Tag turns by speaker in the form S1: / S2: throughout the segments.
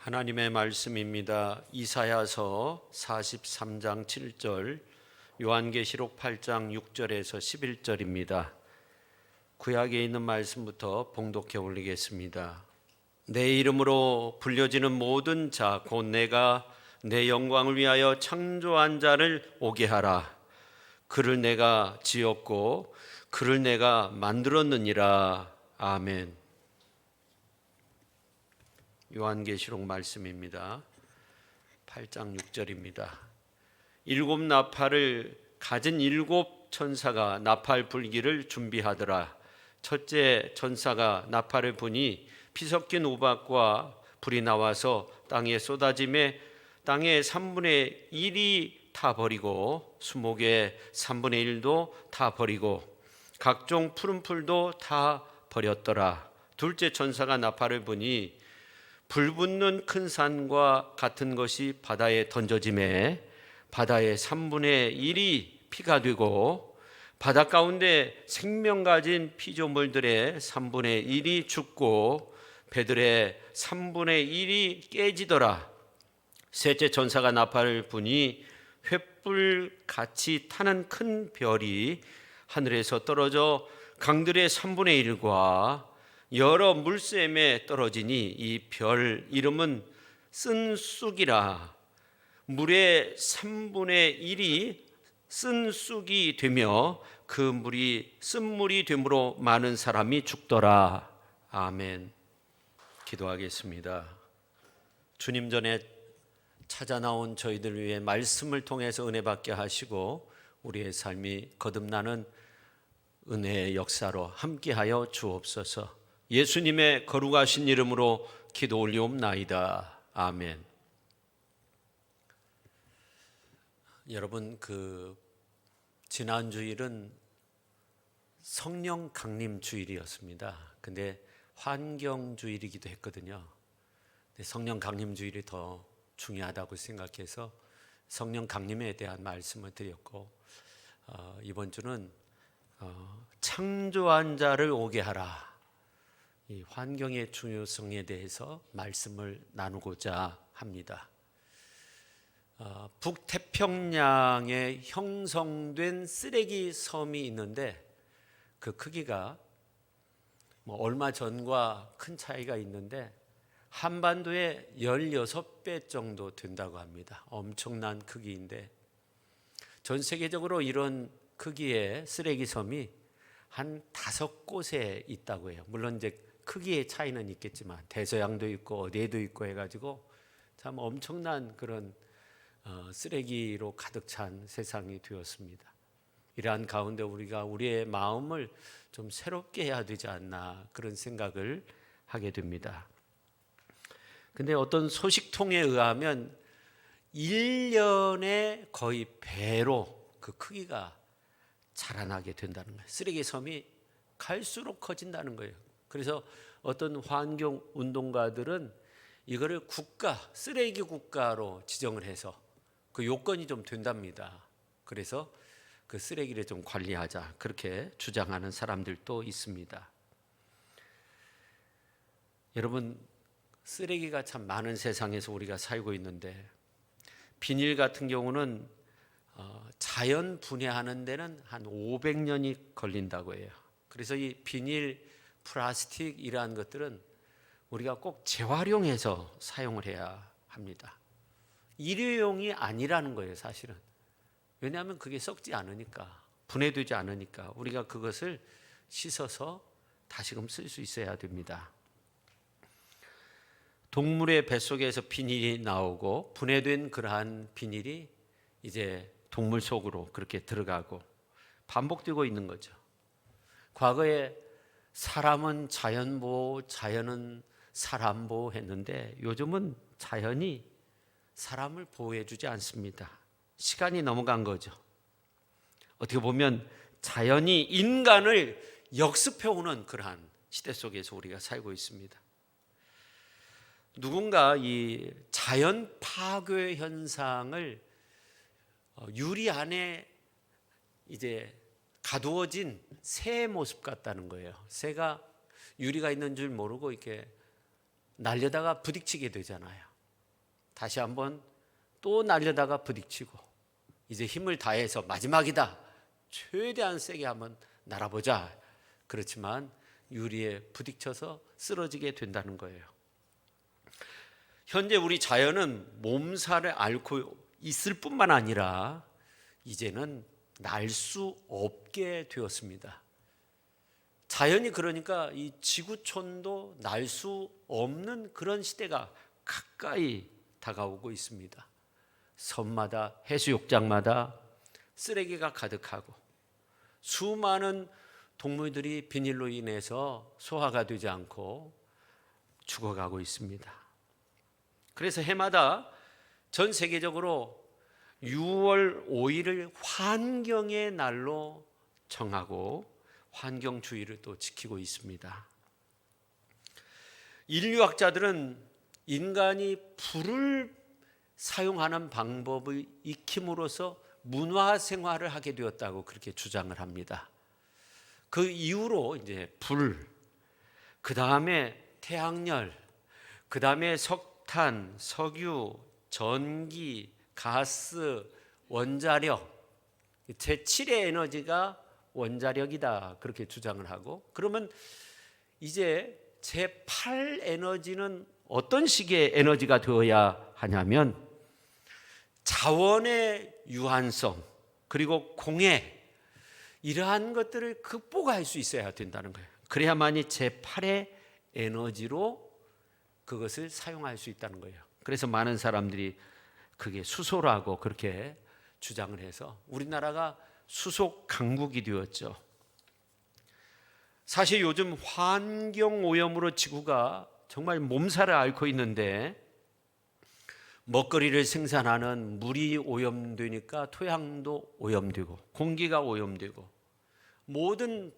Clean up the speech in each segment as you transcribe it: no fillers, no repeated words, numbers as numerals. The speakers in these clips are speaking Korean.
S1: 하나님의 말씀입니다. 이사야서 43장 7절, 요한계시록 8장 6절에서 11절입니다. 구약에 있는 말씀부터 봉독해 올리겠습니다. 내 이름으로 불려지는 모든 자, 곧 내가 내 영광을 위하여 창조한 자를 오게 하라. 그를 내가 지었고 그를 내가 만들었느니라. 아멘. 요한계시록 말씀입니다. 8장 6절입니다. 일곱 나팔을 가진 일곱 천사가 나팔 불기를 준비하더라. 첫째 천사가 나팔을 부니 피 섞인 우박과 불이 나와서 땅에 쏟아짐에 땅의 3분의 1이 다 버리고 수목의 3분의 1도 다 버리고 각종 푸른 풀도 다 버렸더라. 둘째 천사가 나팔을 부니 불붙는 큰 산과 같은 것이 바다에 던져짐에 바다의 3분의 1이 피가 되고 바다 가운데 생명 가진 피조물들의 3분의 1이 죽고 배들의 3분의 1이 깨지더라. 셋째 천사가 나팔을 부니 횃불같이 타는 큰 별이 하늘에서 떨어져 강들의 3분의 1과 여러 물샘에 떨어지니 이 별 이름은 쓴쑥이라. 물의 3분의 1이 쓴쑥이 되며 그 물이 쓴물이 되므로 많은 사람이 죽더라. 아멘. 기도하겠습니다. 주님 전에 찾아 나온 저희들 위해 말씀을 통해서 은혜 받게 하시고 우리의 삶이 거듭나는 은혜의 역사로 함께하여 주옵소서. 예수님의 거룩하신 이름으로 기도 올리옵나이다. 아멘. 여러분, 지난 주일은 성령 강림 주일이었습니다. 근데 환경 주일이기도 했거든요. 근데 성령 강림 주일이 더 중요하다고 생각해서 성령 강림에 대한 말씀을 드렸고, 이번 주는 창조한 자를 오게 하라. 이 환경의 중요성에 대해서 말씀을 나누고자 합니다. 북태평양에 형성된 쓰레기 섬이 있는데 그 크기가 얼마 전과 큰 차이가 있는데 한반도의 16배 정도 된다고 합니다. 엄청난 크기인데 전 세계적으로 이런 크기의 쓰레기 섬이 한 5곳에 있다고 해요. 물론 이제 크기의 차이는 있겠지만 대서양도 있고 어디에도 있고 해가지고 참 엄청난 그런 쓰레기로 가득 찬 세상이 되었습니다. 이러한 가운데 우리가 우리의 마음을 좀 새롭게 해야 되지 않나 그런 생각을 하게 됩니다. 근데 어떤 소식통에 의하면 1년에 거의 배로 그 크기가 자라나게 된다는 거예요. 쓰레기 섬이 갈수록 커진다는 거예요. 그래서 어떤 환경 운동가들은 이거를 쓰레기 국가로 지정을 해서 그 요건이 좀 된답니다. 그래서 그 쓰레기를 좀 관리하자 그렇게 주장하는 사람들도 있습니다. 여러분, 쓰레기가 참 많은 세상에서 우리가 살고 있는데 비닐 같은 경우는 자연 분해하는 데는 한 500년이 걸린다고 해요. 그래서 이 비닐, 플라스틱 이러한 것들은 우리가 꼭 재활용해서 사용을 해야 합니다. 일회용이 아니라는 거예요, 사실은. 왜냐하면 그게 썩지 않으니까, 분해되지 않으니까 우리가 그것을 씻어서 다시금 쓸 수 있어야 됩니다. 동물의 뱃속에서 비닐이 나오고 분해된 그러한 비닐이 이제 동물 속으로 그렇게 들어가고 반복되고 있는 거죠. 과거에 사람은 자연 보호, 자연은 사람 보호했는데 요즘은 자연이 사람을 보호해 주지 않습니다. 시간이 넘어간 거죠. 어떻게 보면 자연이 인간을 역습해 오는 그러한 시대 속에서 우리가 살고 있습니다. 누군가 이 자연 파괴 현상을 유리 안에 이제 가두어진 새의 모습 같다는 거예요. 새가 유리가 있는 줄 모르고 이렇게 날려다가 부딪히게 되잖아요. 다시 한번 또 날려다가 부딪히고 이제 힘을 다해서 마지막이다, 최대한 세게 한번 날아보자. 그렇지만 유리에 부딪혀서 쓰러지게 된다는 거예요. 현재 우리 자연은 몸살을 앓고 있을 뿐만 아니라 이제는 날 수 없게 되었습니다. 자연이 그러니까 이 지구촌도 날 수 없는 그런 시대가 가까이 다가오고 있습니다. 섬마다 해수욕장마다 쓰레기가 가득하고 수많은 동물들이 비닐로 인해서 소화가 되지 않고 죽어가고 있습니다. 그래서 해마다 전 세계적으로 6월 5일을 환경의 날로 정하고 환경주의를 또 지키고 있습니다. 인류학자들은 인간이 불을 사용하는 방법을 익힘으로써 문화 생활을 하게 되었다고 그렇게 주장을 합니다. 그 이후로 이제 불, 그 다음에 태양열, 그 다음에 석탄, 석유, 전기, 가스, 원자력, 제7의 에너지가 원자력이다 그렇게 주장을 하고, 그러면 이제 제8 에너지는 어떤 식의 에너지가 되어야 하냐면 자원의 유한성 그리고 공해, 이러한 것들을 극복할 수 있어야 된다는 거예요. 그래야만이 제8의 에너지로 그것을 사용할 수 있다는 거예요. 그래서 많은 사람들이 그게 수소라고 그렇게 주장을 해서 우리나라가 수소 강국이 되었죠. 사실 요즘 환경 오염으로 지구가 정말 몸살을 앓고 있는데, 먹거리를 생산하는 물이 오염되니까 토양도 오염되고 공기가 오염되고 모든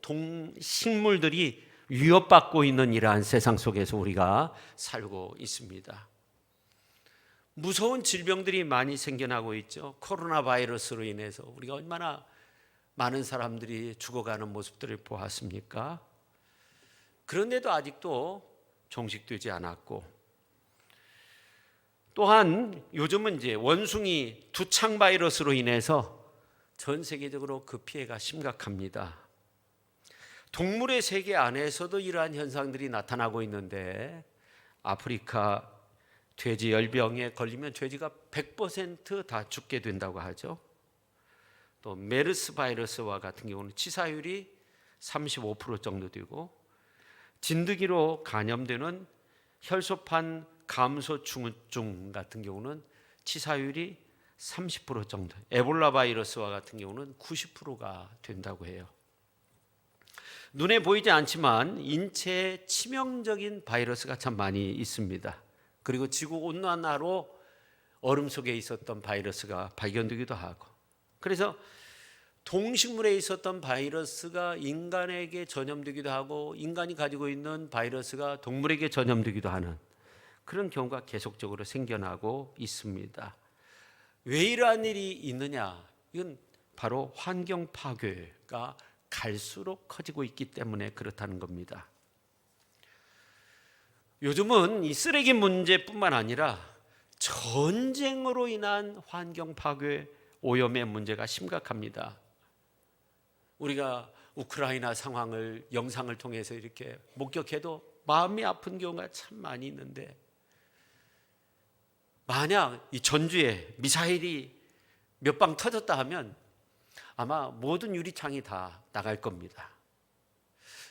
S1: 식물들이 위협받고 있는 이러한 세상 속에서 우리가 살고 있습니다. 무서운 질병들이 많이 생겨나고 있죠. 코로나 바이러스로 인해서 우리가 얼마나 많은 사람들이 죽어가는 모습들을 보았습니까? 그런데도 아직도 종식되지 않았고, 또한 요즘은 이제 원숭이 두창 바이러스로 인해서 전 세계적으로 그 피해가 심각합니다. 동물의 세계 안에서도 이러한 현상들이 나타나고 있는데, 아프리카 돼지 열병에 걸리면 돼지가 100% 죽게 된다고 하죠. 또 메르스 바이러스와 같은 경우는 치사율이 35% 정도 되고, 진드기로 감염되는 혈소판 감소증후군 같은 경우는 치사율이 30% 정도, 에볼라 바이러스와 같은 경우는 90%가 된다고 해요. 눈에 보이지 않지만 인체에 치명적인 바이러스가 참 많이 있습니다. 그리고 지구 온난화로 얼음 속에 있었던 바이러스가 발견되기도 하고, 그래서 동식물에 있었던 바이러스가 인간에게 전염되기도 하고 인간이 가지고 있는 바이러스가 동물에게 전염되기도 하는 그런 경우가 계속적으로 생겨나고 있습니다. 왜 이러한 일이 있느냐? 이건 바로 환경 파괴가 갈수록 커지고 있기 때문에 그렇다는 겁니다. 요즘은 이 쓰레기 문제뿐만 아니라 전쟁으로 인한 환경 파괴, 오염의 문제가 심각합니다. 우리가 우크라이나 상황을 영상을 통해서 이렇게 목격해도 마음이 아픈 경우가 참 많이 있는데, 만약 이 전주에 미사일이 몇 방 터졌다 하면 아마 모든 유리창이 다 나갈 겁니다.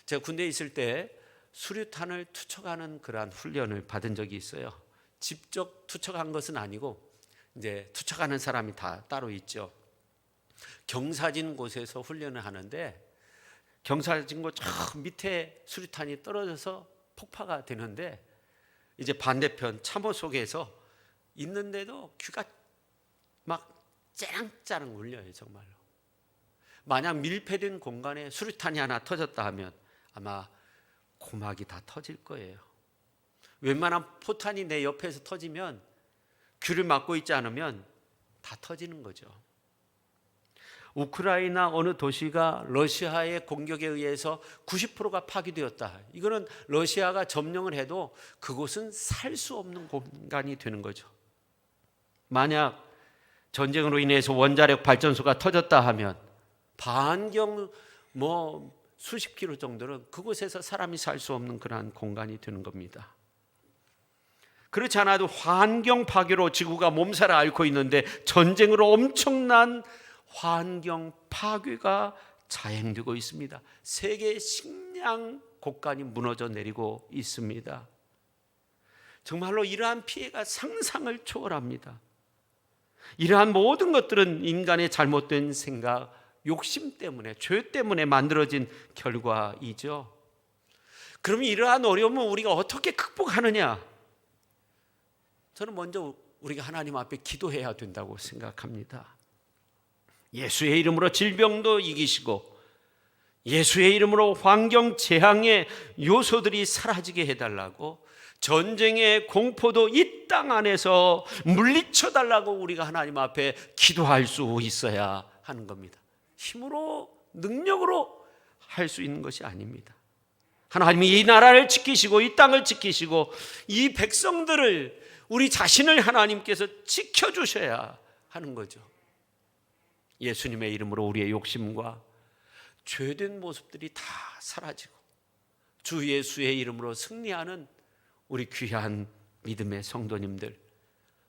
S1: 제가 군대에 있을 때 수류탄을 투척하는 그러한 훈련을 받은 적이 있어요. 직접 투척한 것은 아니고 이제 투척하는 사람이 다 따로 있죠. 경사진 곳에서 훈련을 하는데, 경사진 곳 저 밑에 수류탄이 떨어져서 폭파가 되는데, 이제 반대편 참호 속에서 있는데도 귀가 막 짜랑짜랑 울려요. 정말로. 만약 밀폐된 공간에 수류탄이 하나 터졌다 하면 아마 고막이 다 터질 거예요. 웬만한 포탄이 내 옆에서 터지면 귀를 막고 있지 않으면 다 터지는 거죠. 우크라이나 어느 도시가 러시아의 공격에 의해서 90%가 파괴되었다. 이거는 러시아가 점령을 해도 그곳은 살 수 없는 공간이 되는 거죠. 만약 전쟁으로 인해서 원자력 발전소가 터졌다 하면 반경 수십 킬로 정도는 그곳에서 사람이 살 수 없는 그러한 공간이 되는 겁니다. 그렇지 않아도 환경 파괴로 지구가 몸살을 앓고 있는데 전쟁으로 엄청난 환경 파괴가 자행되고 있습니다. 세계 식량 곡간이 무너져 내리고 있습니다. 정말로 이러한 피해가 상상을 초월합니다. 이러한 모든 것들은 인간의 잘못된 생각, 욕심 때문에, 죄 때문에 만들어진 결과이죠. 그럼 이러한 어려움은 우리가 어떻게 극복하느냐? 저는 먼저 우리가 하나님 앞에 기도해야 된다고 생각합니다. 예수의 이름으로 질병도 이기시고 예수의 이름으로 환경 재앙의 요소들이 사라지게 해달라고, 전쟁의 공포도 이 땅 안에서 물리쳐달라고 우리가 하나님 앞에 기도할 수 있어야 하는 겁니다. 힘으로, 능력으로 할 수 있는 것이 아닙니다. 하나님이 이 나라를 지키시고 이 땅을 지키시고 이 백성들을, 우리 자신을 하나님께서 지켜주셔야 하는 거죠. 예수님의 이름으로 우리의 욕심과 죄된 모습들이 다 사라지고 주 예수의 이름으로 승리하는 우리 귀한 믿음의 성도님들,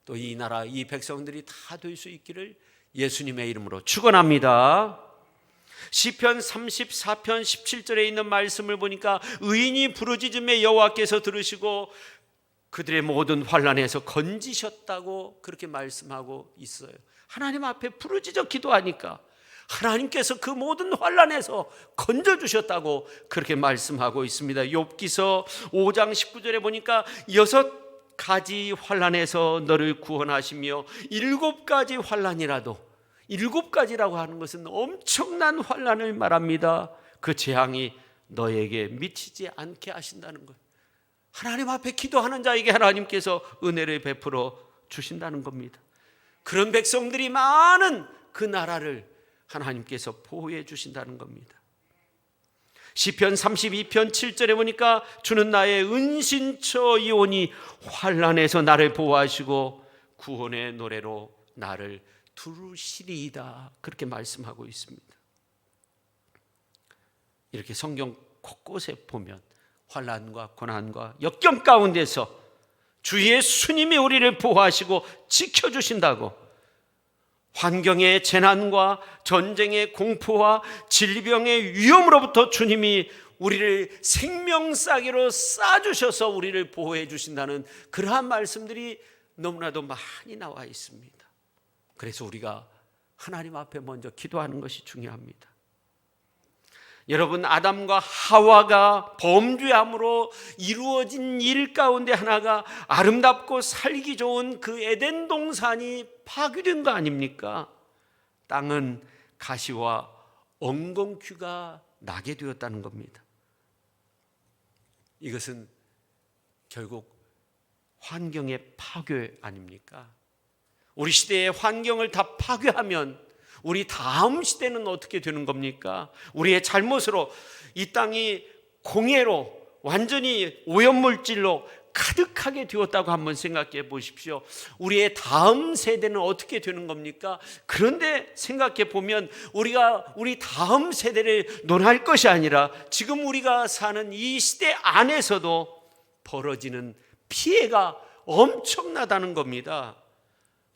S1: 또 이 나라 이 백성들이 다 될 수 있기를 예수님의 이름으로 축원합니다. 시편 34편 17절에 있는 말씀을 보니까 의인이 부르짖음에 여호와께서 들으시고 그들의 모든 환난에서 건지셨다고 그렇게 말씀하고 있어요. 하나님 앞에 부르짖어 기도하니까 하나님께서 그 모든 환난에서 건져주셨다고 그렇게 말씀하고 있습니다. 욥기서 5장 19절에 보니까 6가지 환난에서 너를 구원하시며 7가지 환난이라도, 7가지라고 하는 것은 엄청난 환난을 말합니다. 그 재앙이 너에게 미치지 않게 하신다는 것. 하나님 앞에 기도하는 자에게 하나님께서 은혜를 베풀어 주신다는 겁니다. 그런 백성들이 많은 그 나라를 하나님께서 보호해 주신다는 겁니다. 시편 32편 7절에 보니까 주는 나의 은신처이오니 환난에서 나를 보호하시고 구원의 노래로 나를 두르시리이다, 그렇게 말씀하고 있습니다. 이렇게 성경 곳곳에 보면 환난과 고난과 역경 가운데서 주 예수님이 우리를 보호하시고 지켜주신다고, 환경의 재난과 전쟁의 공포와 질병의 위험으로부터 주님이 우리를 생명싸개로 싸주셔서 우리를 보호해 주신다는 그러한 말씀들이 너무나도 많이 나와 있습니다. 그래서 우리가 하나님 앞에 먼저 기도하는 것이 중요합니다. 여러분, 아담과 하와가 범죄함으로 이루어진 일 가운데 하나가 아름답고 살기 좋은 그 에덴 동산이 파괴된 거 아닙니까? 땅은 가시와 엉겅퀴가 나게 되었다는 겁니다. 이것은 결국 환경의 파괴 아닙니까? 우리 시대의 환경을 다 파괴하면 우리 다음 시대는 어떻게 되는 겁니까? 우리의 잘못으로 이 땅이 공해로, 완전히 오염물질로 가득하게 되었다고 한번 생각해 보십시오. 우리의 다음 세대는 어떻게 되는 겁니까? 그런데 생각해 보면 우리가 우리 다음 세대를 논할 것이 아니라 지금 우리가 사는 이 시대 안에서도 벌어지는 피해가 엄청나다는 겁니다.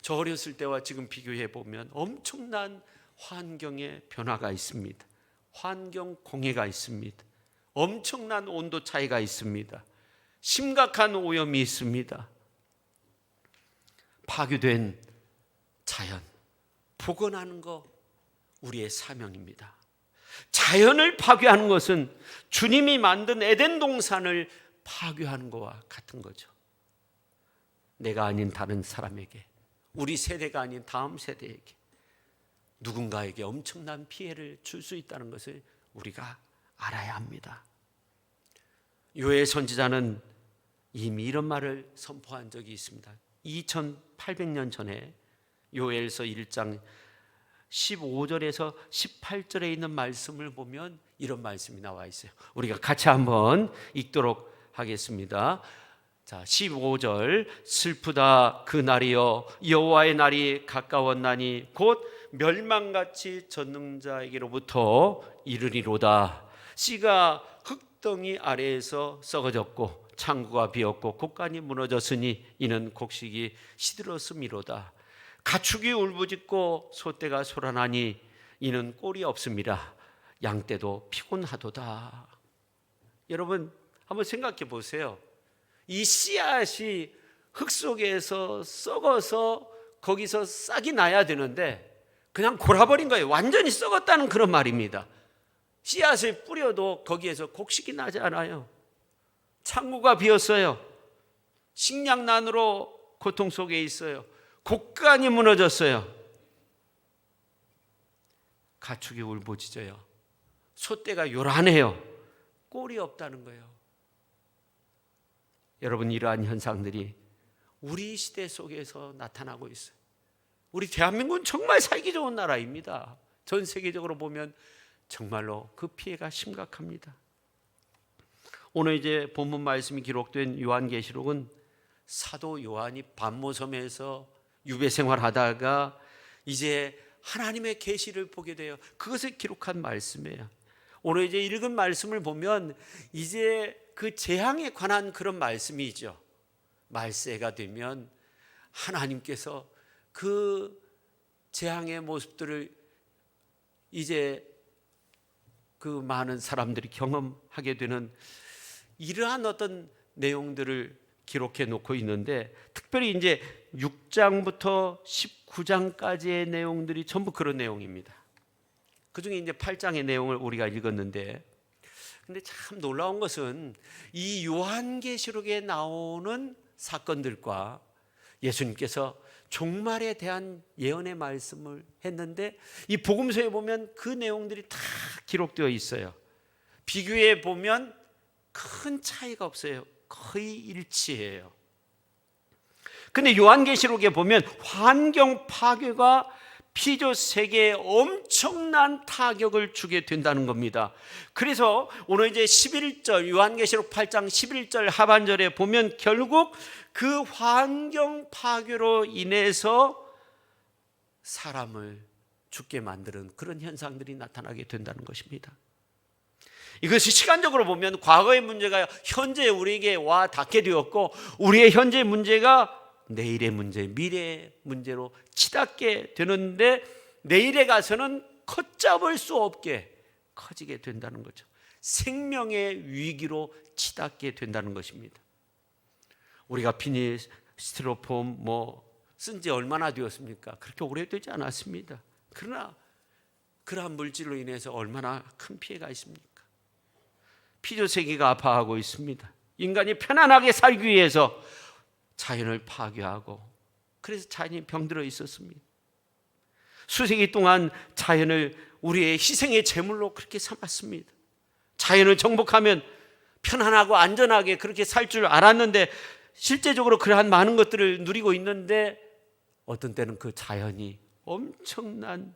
S1: 저 어렸을 때와 지금 비교해 보면 엄청난 환경의 변화가 있습니다. 환경 공해가 있습니다. 엄청난 온도 차이가 있습니다. 심각한 오염이 있습니다. 파괴된 자연, 복원하는 거 우리의 사명입니다. 자연을 파괴하는 것은 주님이 만든 에덴 동산을 파괴하는 것과 같은 거죠. 내가 아닌 다른 사람에게, 우리 세대가 아닌 다음 세대에게, 누군가에게 엄청난 피해를 줄 수 있다는 것을 우리가 알아야 합니다. 요엘 선지자는 이미 이런 말을 선포한 적이 있습니다. 2800년 전에 요엘서 1장 15절에서 18절에 있는 말씀을 보면 이런 말씀이 나와 있어요. 우리가 같이 한번 읽도록 하겠습니다. 자, 15절 슬프다 그 날이여 여호와의 날이 가까웠나니 곧 멸망같이 전능자에게로부터 이르리로다. 씨가 흙덩이 아래에서 썩어졌고 창고가 비었고 곡간이 무너졌으니 이는 곡식이 시들었음이로다. 가축이 울부짖고 소떼가 소란하니 이는 꼴이 없음이라. 양떼도 피곤하도다. 여러분 한번 생각해 보세요. 이 씨앗이 흙 속에서 썩어서 거기서 싹이 나야 되는데 그냥 골아버린 거예요. 완전히 썩었다는 그런 말입니다. 씨앗을 뿌려도 거기에서 곡식이 나지 않아요. 창고가 비었어요. 식량난으로 고통 속에 있어요. 곡간이 무너졌어요. 가축이 울부짖어요. 소떼가 요란해요. 꼴이 없다는 거예요. 여러분, 이러한 현상들이 우리 시대 속에서 나타나고 있어요. 우리 대한민국은 정말 살기 좋은 나라입니다. 전 세계적으로 보면 정말로 그 피해가 심각합니다. 오늘 이제 본문 말씀이 기록된 요한계시록은 사도 요한이 반모섬에서 유배 생활하다가 이제 하나님의 계시를 보게 돼요. 그것을 기록한 말씀이에요. 오늘 이제 읽은 말씀을 보면 이제 그 재앙에 관한 그런 말씀이죠. 말세가 되면 하나님께서 그 재앙의 모습들을 이제 그 많은 사람들이 경험하게 되는 이러한 어떤 내용들을 기록해 놓고 있는데, 특별히 이제 6장부터 19장까지의 내용들이 전부 그런 내용입니다. 그 중에 이제 8장의 내용을 우리가 읽었는데, 근데 참 놀라운 것은 이 요한계시록에 나오는 사건들과 예수님께서 종말에 대한 예언의 말씀을 했는데 이 복음서에 보면 그 내용들이 다 기록되어 있어요. 비교해 보면 큰 차이가 없어요. 거의 일치해요. 근데 요한계시록에 보면 환경 파괴가 피조 세계에 엄청난 타격을 주게 된다는 겁니다. 그래서 오늘 이제 11절 요한계시록 8장 11절 하반절에 보면 결국 그 환경 파괴로 인해서 사람을 죽게 만드는 그런 현상들이 나타나게 된다는 것입니다. 이것이 시간적으로 보면 과거의 문제가 현재 우리에게 와 닿게 되었고 우리의 현재 문제가 내일의 문제, 미래의 문제로 치닫게 되는데 내일에 가서는 걷잡을 수 없게 커지게 된다는 거죠. 생명의 위기로 치닫게 된다는 것입니다. 우리가 비닐, 스티로폼 쓴 지 얼마나 되었습니까? 그렇게 오래되지 않았습니다. 그러나 그러한 물질로 인해서 얼마나 큰 피해가 있습니까? 피조세계가 아파하고 있습니다. 인간이 편안하게 살기 위해서 자연을 파괴하고 그래서 자연이 병들어 있었습니다. 수세기 동안 자연을 우리의 희생의 제물로 그렇게 삼았습니다. 자연을 정복하면 편안하고 안전하게 그렇게 살 줄 알았는데 실제적으로 그러한 많은 것들을 누리고 있는데 어떤 때는 그 자연이 엄청난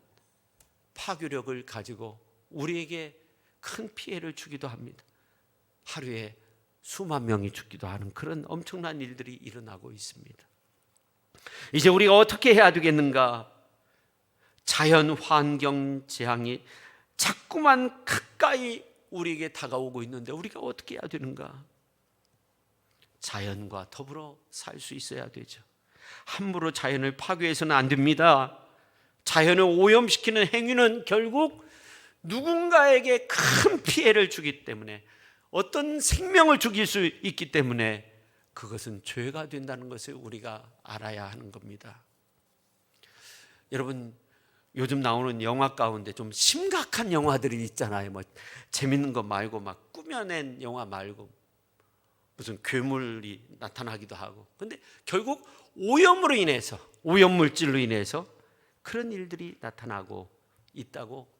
S1: 파괴력을 가지고 우리에게 큰 피해를 주기도 합니다. 하루에 수만 명이 죽기도 하는 그런 엄청난 일들이 일어나고 있습니다. 이제 우리가 어떻게 해야 되겠는가? 자연 환경 재앙이 자꾸만 가까이 우리에게 다가오고 있는데 우리가 어떻게 해야 되는가? 자연과 더불어 살 수 있어야 되죠. 함부로 자연을 파괴해서는 안 됩니다. 자연을 오염시키는 행위는 결국 누군가에게 큰 피해를 주기 때문에 어떤 생명을 죽일 수 있기 때문에 그것은 죄가 된다는 것을 우리가 알아야 하는 겁니다. 여러분, 요즘 나오는 영화 가운데 좀 심각한 영화들이 있잖아요. 재밌는 거 말고 막 꾸며낸 영화 말고 무슨 괴물이 나타나기도 하고. 근데 결국 오염으로 인해서, 오염물질로 인해서 그런 일들이 나타나고 있다고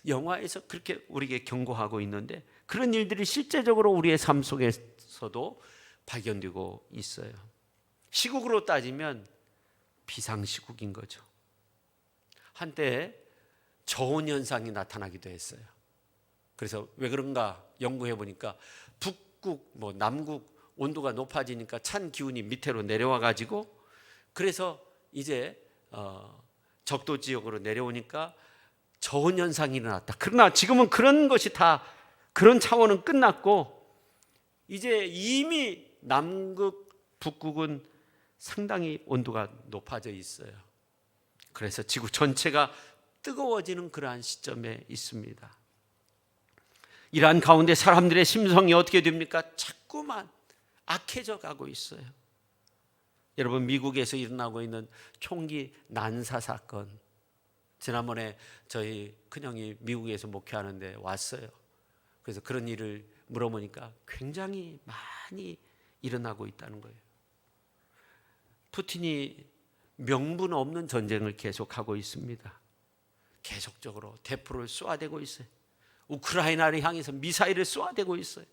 S1: 영화에서 그렇게 우리에게 경고하고 있는데 그런 일들이 실제적으로 우리의 삶 속에서도 발견되고 있어요. 시국으로 따지면 비상시국인 거죠. 한때 저온 현상이 나타나기도 했어요. 그래서 왜 그런가 연구해 보니까 북극, 남극 온도가 높아지니까 찬 기운이 밑으로 내려와 가지고 그래서 이제 적도 지역으로 내려오니까 저온 현상이 일어났다. 그러나 지금은 그런 것이 다 그런 차원은 끝났고 이제 이미 남극, 북극은 상당히 온도가 높아져 있어요. 그래서 지구 전체가 뜨거워지는 그러한 시점에 있습니다. 이러한 가운데 사람들의 심성이 어떻게 됩니까? 자꾸만 악해져 가고 있어요. 여러분, 미국에서 일어나고 있는 총기 난사 사건, 지난번에 저희 큰형이 미국에서 목회하는데 왔어요. 그래서 그런 일을 물어보니까 굉장히 많이 일어나고 있다는 거예요. 푸틴이 명분 없는 전쟁을 계속하고 있습니다. 계속적으로 대포를 쏘아대고 있어요. 우크라이나를 향해서 미사일을 쏘아대고 있어요.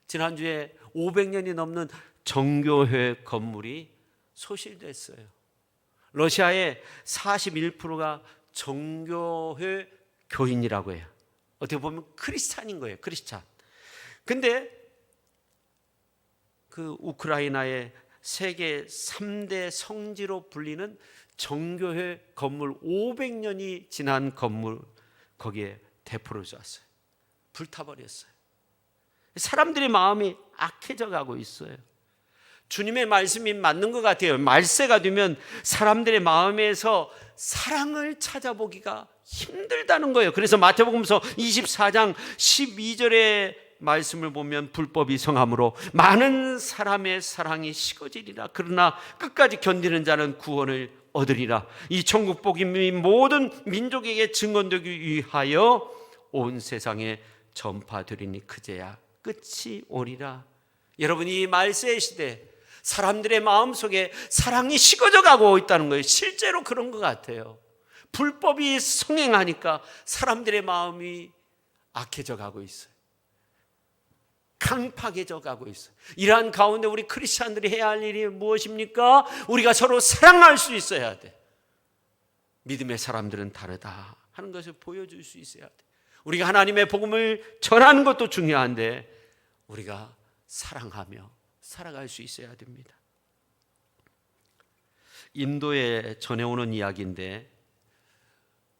S1: 지난주에 500년이 넘는 정교회 건물이 소실됐어요. 러시아의 41%가 정교회 교인이라고 해요. 어떻게 보면 크리스찬인 거예요. 크리스찬. 근데 그 우크라이나의 세계 3대 성지로 불리는 정교회 건물 500년이 지난 건물 거기에 대포를 쐈어요. 불타버렸어요. 사람들의 마음이 악해져 가고 있어요. 주님의 말씀이 맞는 것 같아요. 말세가 되면 사람들의 마음에서 사랑을 찾아보기가 힘들다는 거예요. 그래서 마태복음서 24장 12절의 말씀을 보면 불법이 성함으로 많은 사람의 사랑이 식어지리라. 그러나 끝까지 견디는 자는 구원을 얻으리라. 이 천국 복음이 모든 민족에게 증언되기 위하여 온 세상에 전파되리니 그제야 끝이 오리라. 여러분, 이 말세의 시대 사람들의 마음속에 사랑이 식어져 가고 있다는 거예요. 실제로 그런 것 같아요. 불법이 성행하니까 사람들의 마음이 악해져 가고 있어요. 강팍해져 가고 있어요. 이러한 가운데 우리 크리스찬들이 해야 할 일이 무엇입니까? 우리가 서로 사랑할 수 있어야 돼. 믿음의 사람들은 다르다 하는 것을 보여줄 수 있어야 돼. 우리가 하나님의 복음을 전하는 것도 중요한데 우리가 사랑하며 살아갈 수 있어야 됩니다. 인도에 전해오는 이야기인데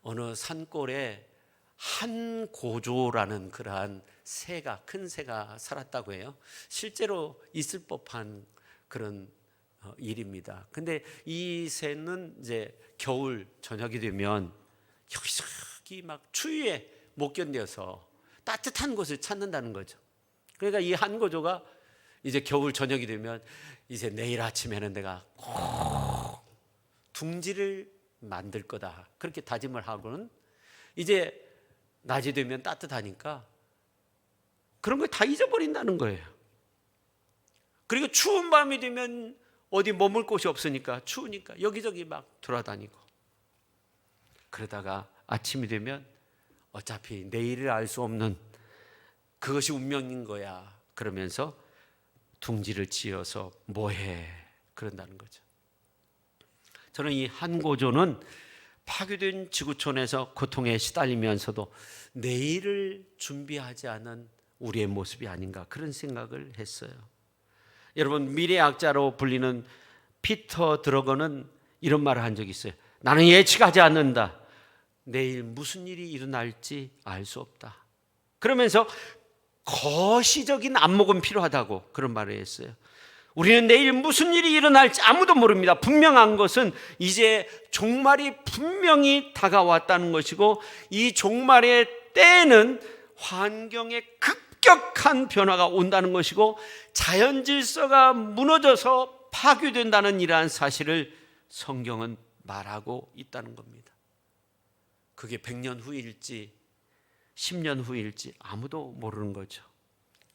S1: 어느 산골에 한고조라는 그러한 새가, 큰 새가 살았다고 해요. 실제로 있을 법한 그런 일입니다. 근데 이 새는 이제 겨울 저녁이 되면 여기저기 막 추위에 못 견뎌서 따뜻한 곳을 찾는다는 거죠. 그러니까 이 한고조가 이제 겨울 저녁이 되면 이제 내일 아침에는 내가 꼭 둥지를 만들 거다, 그렇게 다짐을 하고는 이제 낮이 되면 따뜻하니까 그런 걸 다 잊어버린다는 거예요. 그리고 추운 밤이 되면 어디 머물 곳이 없으니까 추우니까 여기저기 막 돌아다니고, 그러다가 아침이 되면 어차피 내일을 알 수 없는 그것이 운명인 거야 그러면서 둥지를 지어서 뭐해 그런다는 거죠. 저는 이 한고조는 파괴된 지구촌에서 고통에 시달리면서도 내일을 준비하지 않은 우리의 모습이 아닌가 그런 생각을 했어요. 여러분, 미래학자로 불리는 피터 드러거는 이런 말을 한 적이 있어요. 나는 예측하지 않는다. 내일 무슨 일이 일어날지 알 수 없다. 그러면서 거시적인 안목은 필요하다고 그런 말을 했어요. 우리는 내일 무슨 일이 일어날지 아무도 모릅니다. 분명한 것은 이제 종말이 분명히 다가왔다는 것이고, 이 종말의 때에는 환경의 급격한 변화가 온다는 것이고, 자연 질서가 무너져서 파괴된다는 이러한 사실을 성경은 말하고 있다는 겁니다. 그게 100년 후일지 10년 후일지 아무도 모르는 거죠.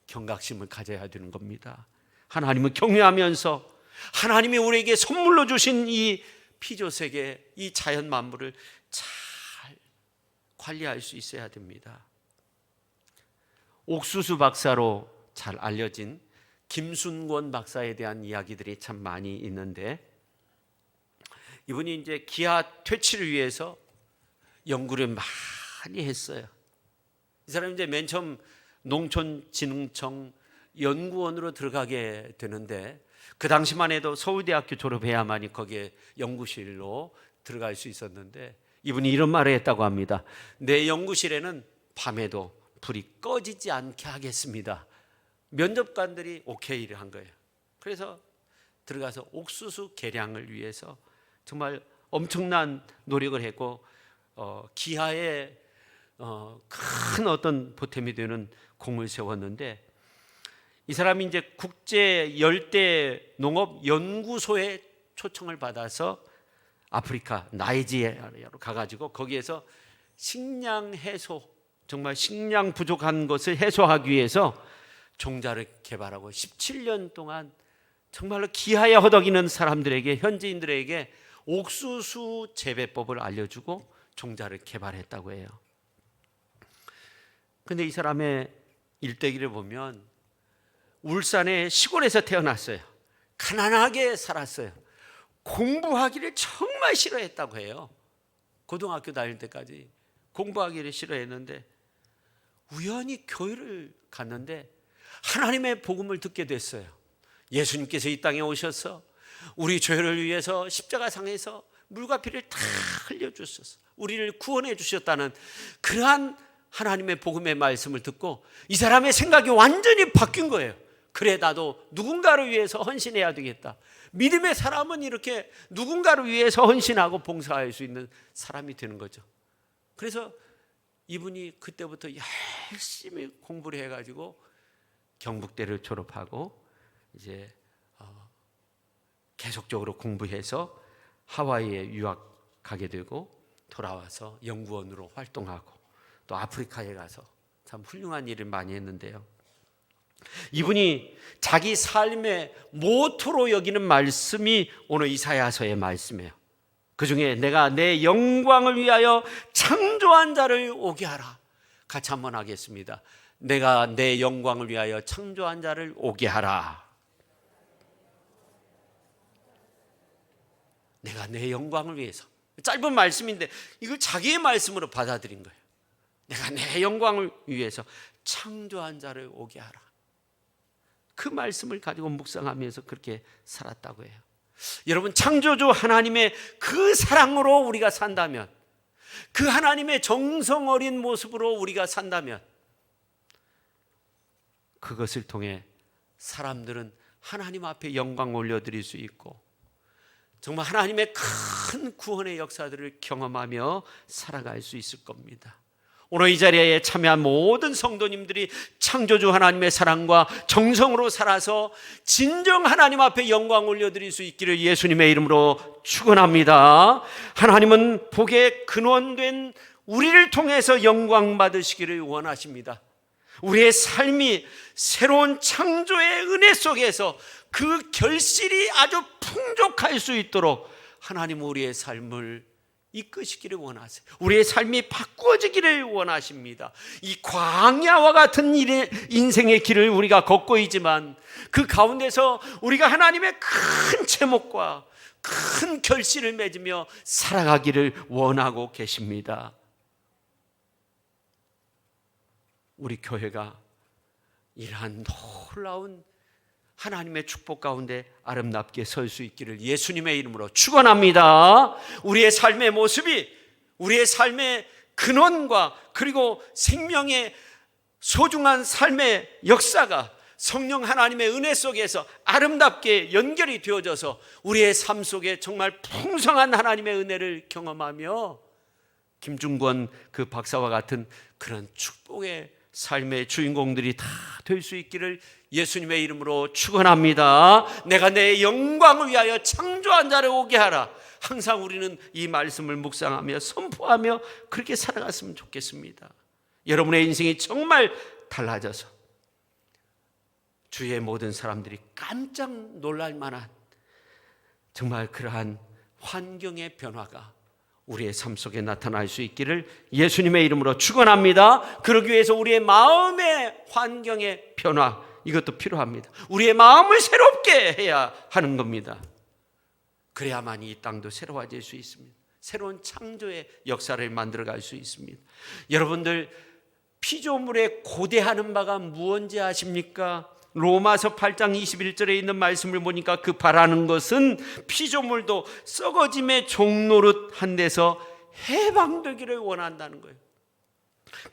S1: 경각심을 가져야 되는 겁니다. 하나님을 경외하면서 하나님이 우리에게 선물로 주신 이 피조세계, 이 자연 만물을 잘 관리할 수 있어야 됩니다. 옥수수 박사로 잘 알려진 김순권 박사에 대한 이야기들이 참 많이 있는데, 이분이 이제 기아 퇴치를 위해서 연구를 많이 했어요. 이 사람이 이제 맨 처음 농촌진흥청 연구원으로 들어가게 되는데, 그 당시만 해도 서울대학교 졸업해야만이 거기에 연구실로 들어갈 수 있었는데, 이분이 이런 말을 했다고 합니다. 내 연구실에는 밤에도 불이 꺼지지 않게 하겠습니다. 면접관들이 오케이를 한 거예요. 그래서 들어가서 옥수수 개량을 위해서 정말 엄청난 노력을 했고, 기하에 큰 어떤 보탬이 되는 공을 세웠는데, 이 사람이 이제 국제 열대 농업 연구소에 초청을 받아서 아프리카 나이지리아로 가가지고 거기에서 식량 해소, 정말 식량 부족한 것을 해소하기 위해서 종자를 개발하고 17년 동안 정말로 기하에 허덕이는 사람들에게, 현지인들에게 옥수수 재배법을 알려주고 종자를 개발했다고 해요. 근데 이 사람의 일대기를 보면 울산의 시골에서 태어났어요. 가난하게 살았어요. 공부하기를 정말 싫어했다고 해요. 고등학교 다닐 때까지 공부하기를 싫어했는데, 우연히 교회를 갔는데 하나님의 복음을 듣게 됐어요. 예수님께서 이 땅에 오셔서 우리 죄를 위해서 십자가상에서 물과 피를 다 흘려주셔서 우리를 구원해 주셨다는 그러한 하나님의 복음의 말씀을 듣고 이 사람의 생각이 완전히 바뀐 거예요. 그래, 나도 누군가를 위해서 헌신해야 되겠다. 믿음의 사람은 이렇게 누군가를 위해서 헌신하고 봉사할 수 있는 사람이 되는 거죠. 그래서 이분이 그때부터 열심히 공부를 해가지고 경북대를 졸업하고 이제 계속적으로 공부해서 하와이에 유학 가게 되고 돌아와서 연구원으로 활동하고 또 아프리카에 가서 참 훌륭한 일을 많이 했는데요. 이분이 자기 삶의 모토로 여기는 말씀이 오늘 이사야서의 말씀이에요. 그 중에 내가 내 영광을 위하여 창조한 자를 오게 하라. 같이 한번 하겠습니다. 내가 내 영광을 위하여 창조한 자를 오게 하라. 내가 내 영광을 위해서. 짧은 말씀인데 이걸 자기의 말씀으로 받아들인 거예요. 내가 내 영광을 위해서 창조한 자를 오게 하라. 그 말씀을 가지고 묵상하면서 그렇게 살았다고 해요. 여러분, 창조주 하나님의 그 사랑으로 우리가 산다면, 그 하나님의 정성 어린 모습으로 우리가 산다면, 그것을 통해 사람들은 하나님 앞에 영광 올려드릴 수 있고 정말 하나님의 큰 구원의 역사들을 경험하며 살아갈 수 있을 겁니다. 오늘 이 자리에 참여한 모든 성도님들이 창조주 하나님의 사랑과 정성으로 살아서 진정 하나님 앞에 영광 올려드릴 수 있기를 예수님의 이름으로 축원합니다. 하나님은 복의 근원된 우리를 통해서 영광 받으시기를 원하십니다. 우리의 삶이 새로운 창조의 은혜 속에서 그 결실이 아주 풍족할 수 있도록 하나님은 우리의 삶을 이끄시기를 원하세요. 우리의 삶이 바꾸어지기를 원하십니다. 이 광야와 같은 인생의 길을 우리가 걷고 있지만 그 가운데서 우리가 하나님의 큰 제목과 큰 결실을 맺으며 살아가기를 원하고 계십니다. 우리 교회가 이러한 놀라운 하나님의 축복 가운데 아름답게 설 수 있기를 예수님의 이름으로 축원합니다. 우리의 삶의 모습이 우리의 삶의 근원과 그리고 생명의 소중한 삶의 역사가 성령 하나님의 은혜 속에서 아름답게 연결이 되어져서 우리의 삶 속에 정말 풍성한 하나님의 은혜를 경험하며 김중권 그 박사와 같은 그런 축복의 삶의 주인공들이 다 될 수 있기를 예수님의 이름으로 축원합니다. 내가 내 영광을 위하여 창조한 자를 오게 하라. 항상 우리는 이 말씀을 묵상하며 선포하며 그렇게 살아갔으면 좋겠습니다. 여러분의 인생이 정말 달라져서 주위의 모든 사람들이 깜짝 놀랄 만한 정말 그러한 환경의 변화가 우리의 삶 속에 나타날 수 있기를 예수님의 이름으로 축원합니다. 그러기 위해서 우리의 마음의 환경의 변화, 이것도 필요합니다. 우리의 마음을 새롭게 해야 하는 겁니다. 그래야만 이 땅도 새로워질 수 있습니다. 새로운 창조의 역사를 만들어갈 수 있습니다. 여러분들, 피조물에 고대하는 바가 무언지 아십니까? 로마서 8장 21절에 있는 말씀을 보니까 그 바라는 것은 피조물도 썩어짐의 종노릇한 데서 해방되기를 원한다는 거예요.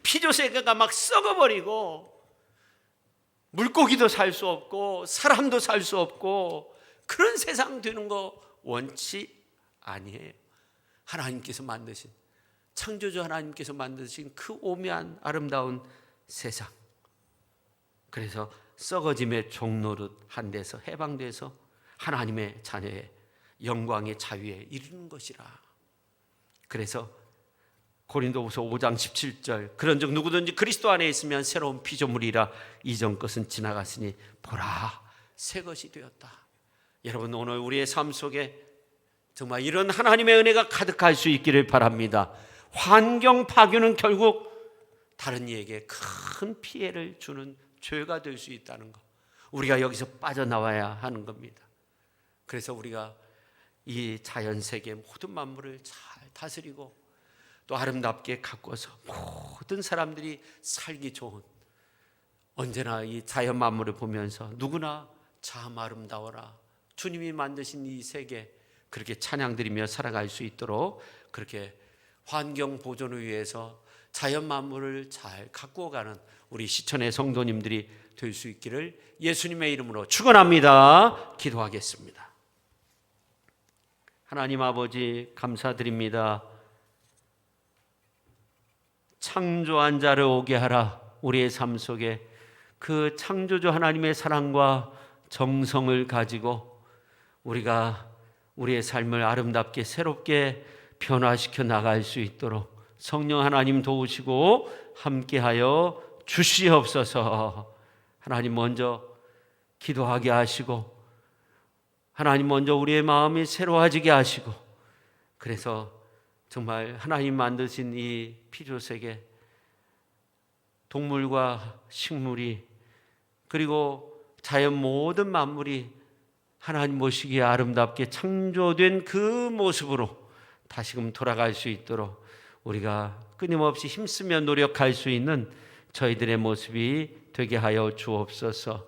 S1: 피조세계가 막 썩어버리고 물고기도 살 수 없고 사람도 살 수 없고 그런 세상 되는 거 원치 아니에요. 하나님께서 만드신, 창조주 하나님께서 만드신 그 오묘한 아름다운 세상, 그래서 썩어짐의 종노릇한 데서 해방돼서 하나님의 자녀의 영광의 자유에 이르는 것이라. 그래서 고린도후서 5장 17절, 그런즉 누구든지 그리스도 안에 있으면 새로운 피조물이라, 이전 것은 지나갔으니 보라 새 것이 되었다. 여러분, 오늘 우리의 삶 속에 정말 이런 하나님의 은혜가 가득할 수 있기를 바랍니다. 환경 파괴는 결국 다른 이에게 큰 피해를 주는 죄가 될 수 있다는 것, 우리가 여기서 빠져나와야 하는 겁니다. 그래서 우리가 이 자연세계 모든 만물을 잘 다스리고 또 아름답게 가꿔서 모든 사람들이 살기 좋은, 언제나 이 자연 만물을 보면서 누구나 참 아름다워라, 주님이 만드신 이 세계 그렇게 찬양드리며 살아갈 수 있도록 그렇게 환경 보존을 위해서 자연 만물을 잘 가꾸어가는 우리 시천의 성도님들이 될 수 있기를 예수님의 이름으로 축원합니다. 기도하겠습니다. 하나님 아버지, 감사드립니다. 창조한 자를 오게 하라. 우리의 삶 속에 그 창조주 하나님의 사랑과 정성을 가지고 우리가 우리의 삶을 아름답게 새롭게 변화시켜 나갈 수 있도록 성령 하나님 도우시고 함께하여 주시옵소서. 하나님 먼저 기도하게 하시고, 하나님 먼저 우리의 마음이 새로워지게 하시고, 그래서 정말 하나님 만드신 이 피조세계, 동물과 식물이 그리고 자연 모든 만물이 하나님 보시기에 아름답게 창조된 그 모습으로 다시금 돌아갈 수 있도록 우리가 끊임없이 힘쓰며 노력할 수 있는 저희들의 모습이 되게 하여 주옵소서.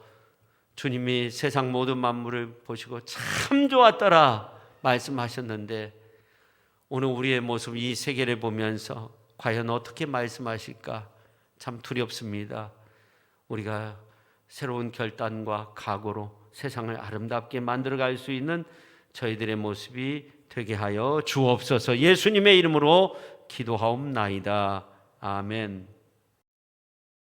S1: 주님이 세상 모든 만물을 보시고 참 좋았더라 말씀하셨는데, 오늘 우리의 모습, 이 세계를 보면서 과연 어떻게 말씀하실까 참 두렵습니다. 우리가 새로운 결단과 각오로 세상을 아름답게 만들어갈 수 있는 저희들의 모습이 되게 하여 주옵소서. 예수님의 이름으로 기도하옵나이다. 아멘.